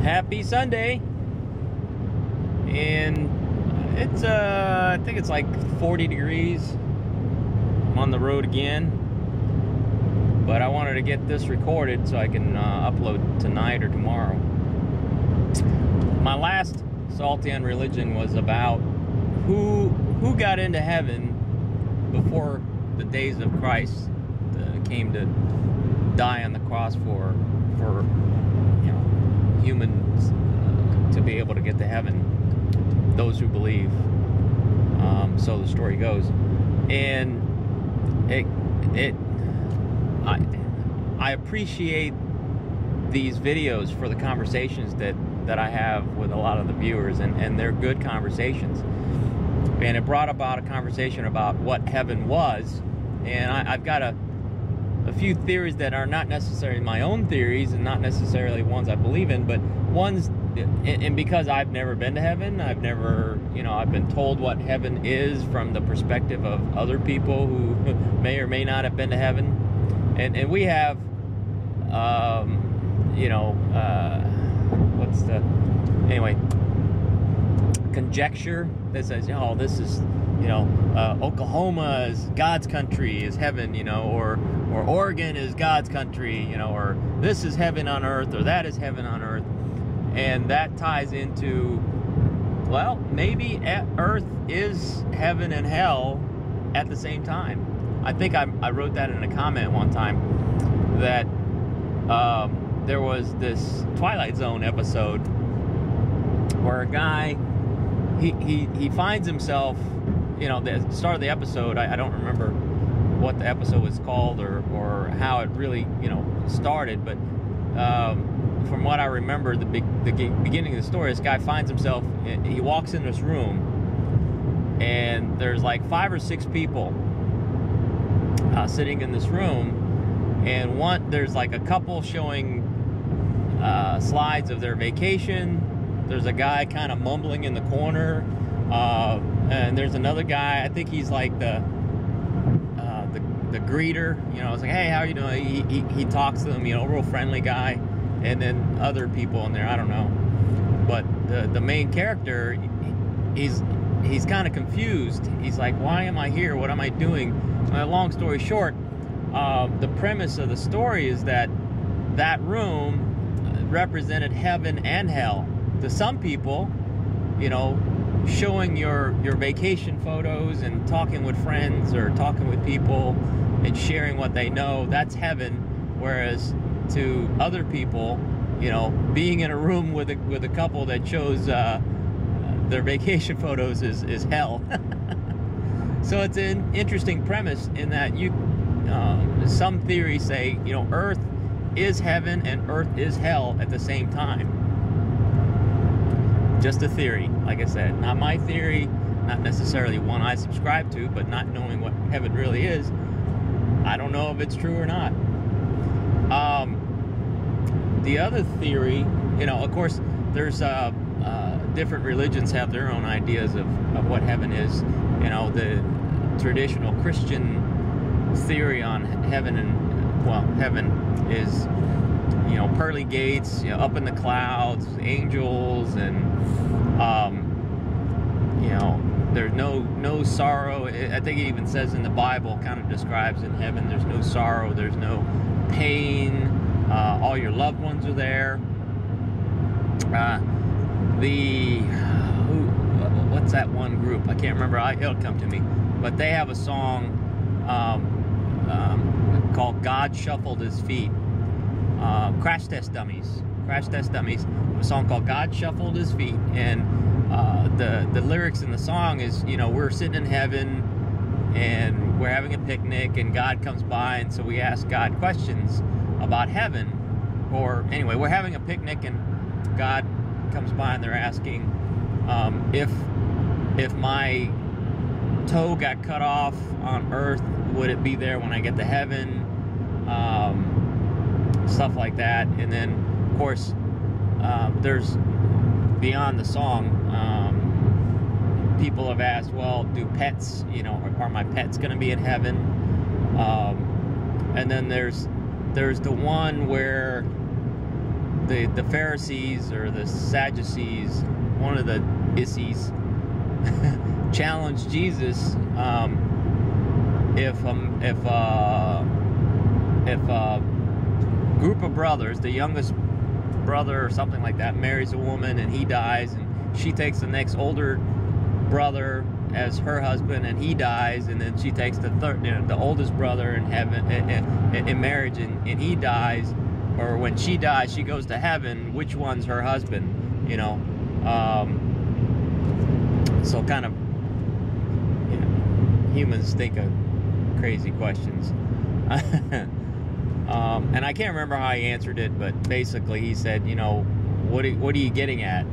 Happy Sunday. And it's I think it's like 40 degrees. I'm on the road again, but I wanted to get this recorded so I can upload tonight or tomorrow. My last Salty on Religion was about who got into heaven before the days of Christ came to die on the cross for humans to be able to get to heaven, those who believe. So the story goes, and I appreciate these videos for the conversations that I have with a lot of the viewers, and they're good conversations. And it brought about a conversation about what heaven was, and I've got a few theories that are not necessarily my own theories and not necessarily ones I believe in, but ones, and because I've never been to heaven, I've been told what heaven is from the perspective of other people who may or may not have been to heaven, and we have, conjecture that says, oh, this is, Oklahoma is God's country, is heaven, or Oregon is God's country, or this is heaven on earth, or that is heaven on earth. And that ties into, well, maybe earth is heaven and hell at the same time. I think I wrote that in a comment one time, that there was this Twilight Zone episode where a guy, he finds himself, the start of the episode, I don't remember what the episode was called or how it really, started, but from what I remember, the beginning of the story, this guy finds himself, he walks in this room, and there's like 5 or 6 people sitting in this room, and there's like a couple showing slides of their vacation. There's a guy kind of mumbling in the corner, and there's another guy, I think he's like the greeter, it's like, hey, how are you doing? He talks to them, real friendly guy, and then other people in there, I don't know. But the main character, he's kind of confused. He's like, why am I here? What am I doing? Long story short, the premise of the story is that room represented heaven and hell. To some people, showing your vacation photos and talking with friends or talking with people and sharing what they know, that's heaven. Whereas to other people, being in a room with a couple that shows their vacation photos is hell. So it's an interesting premise in that some theories say, earth is heaven and earth is hell at the same time. Just a theory, like I said, not my theory, not necessarily one I subscribe to, but not knowing what heaven really is, I don't know if it's true or not. The other theory, of course, there's different religions have their own ideas of what heaven is. The traditional Christian theory on heaven heaven is, pearly gates, up in the clouds, angels, and there's no sorrow. I think it even says in the Bible, kind of describes in heaven, there's no sorrow, there's no pain, all your loved ones are there. What's that one group? I can't remember. It'll come to me. But they have a song called "God Shuffled His Feet." Crash Test Dummies. A song called "God Shuffled His Feet," and the lyrics in the song is, we're sitting in heaven and we're having a picnic, and God comes by, and so we ask God questions about heaven. Or anyway, we're having a picnic and God comes by, and they're asking if my toe got cut off on earth, would it be there when I get to heaven? Stuff like that. And then, of course, there's, beyond the song, people have asked, well, do pets, are my pets going to be in heaven? And then there's the one where the Pharisees or the Sadducees, one of the Issies, challenged Jesus if a group of brothers, the youngest brother or something like that, marries a woman and he dies, and she takes the next older brother as her husband and he dies, and then she takes the third, the oldest brother in heaven in marriage and he dies, or when she dies she goes to heaven, which one's her husband? So kind of, humans think of crazy questions. And I can't remember how he answered it, but basically he said, what are you getting at?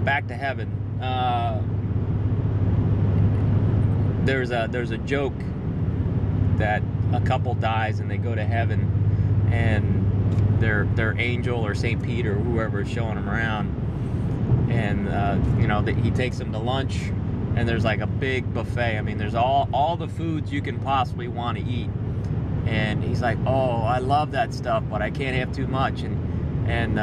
Back to heaven. There's a joke that a couple dies and they go to heaven, and their angel or St. Peter or whoever is showing them around, and he takes them to lunch, and there's like a big buffet. I mean, there's all the foods you can possibly want to eat, and he's like, oh, I love that stuff, but I can't have too much. And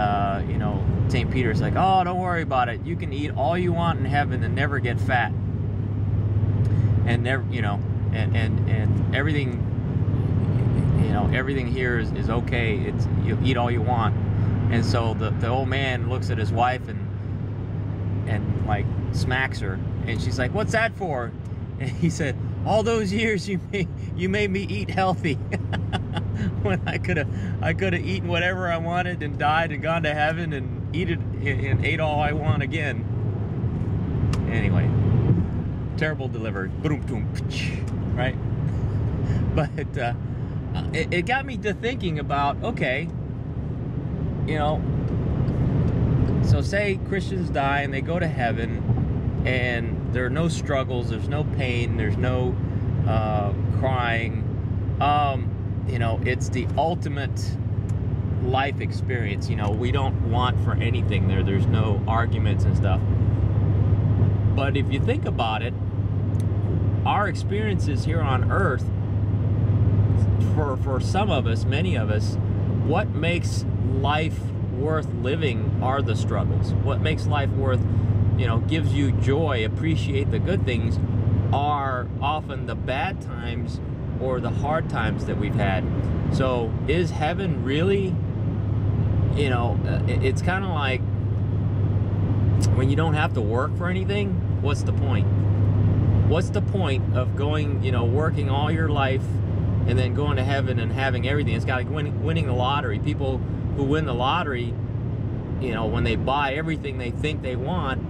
St. Peter's like, oh, don't worry about it, you can eat all you want in heaven and never get fat, and never, and everything, everything here is okay. It's, you eat all you want. And so the old man looks at his wife and like smacks her, and she's like, what's that for? And he said, all those years you made me eat healthy when I could have eaten whatever I wanted and died and gone to heaven and ate all I want again. Anyway, terrible delivery, right? But it got me to thinking about, okay, so say Christians die and they go to heaven, and there are no struggles, there's no pain, there's no crying. It's the ultimate life experience. We don't want for anything there. There's no arguments and stuff. But if you think about it, our experiences here on earth, for some of us, many of us, what makes life worth living are the struggles. What makes life worth, gives you joy, appreciate the good things, are often the bad times or the hard times that we've had. So is heaven really, it's kind of like when you don't have to work for anything, what's the point? What's the point of going, working all your life and then going to heaven and having everything? It's got like winning the lottery. People who win the lottery, when they buy everything they think they want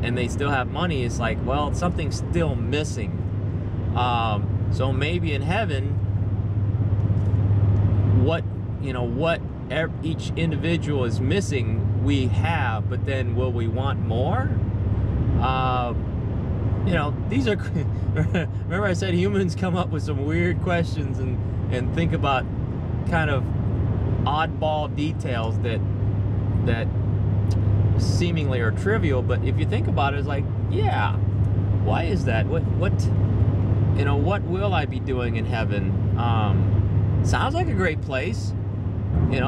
and they still have money, it's like, well, something's still missing. So maybe in heaven, what each individual is missing, we have, but then will we want more? These are, remember I said humans come up with some weird questions and think about kind of oddball details that seemingly are trivial, but if you think about it, it's like, yeah, why is that? What will I be doing in heaven? Sounds like a great place,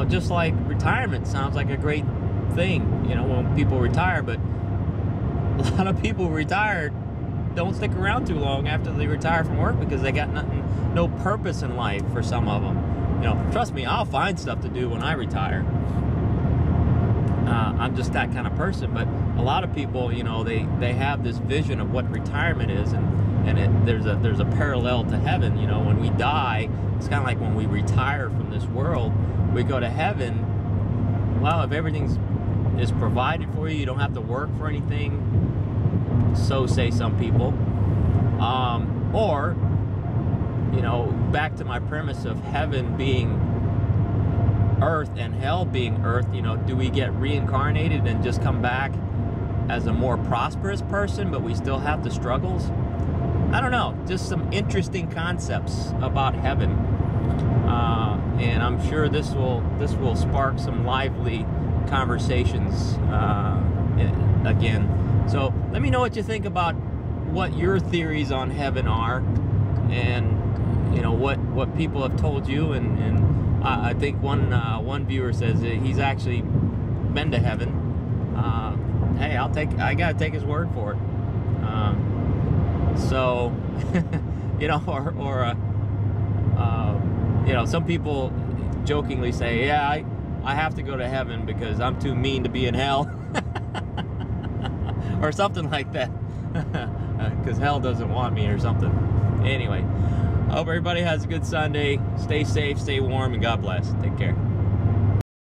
just like retirement sounds like a great thing, when people retire, but a lot of people retired don't stick around too long after they retire from work because they got no purpose in life for some of them. Trust me, I'll find stuff to do when I retire. I'm just that kind of person. But a lot of people, they have this vision of what retirement is, and there's a parallel to heaven. When we die, it's kind of like when we retire from this world, we go to heaven. Well, if everything is provided for you, you don't have to work for anything. So say some people. Or, back to my premise of heaven being earth and hell being earth, do we get reincarnated and just come back as a more prosperous person, but we still have the struggles? I don't know. Just some interesting concepts about heaven. And I'm sure this will spark some lively conversations again. So let me know what you think about what your theories on heaven are, and what people have told you, and I think one viewer says that he's actually been to heaven. Hey, I gotta take his word for it. So, you know, you know, some people jokingly say, yeah, I have to go to heaven because I'm too mean to be in hell. Or something like that. Because hell doesn't want me or something. Anyway, I hope everybody has a good Sunday. Stay safe, stay warm, and God bless. Take care.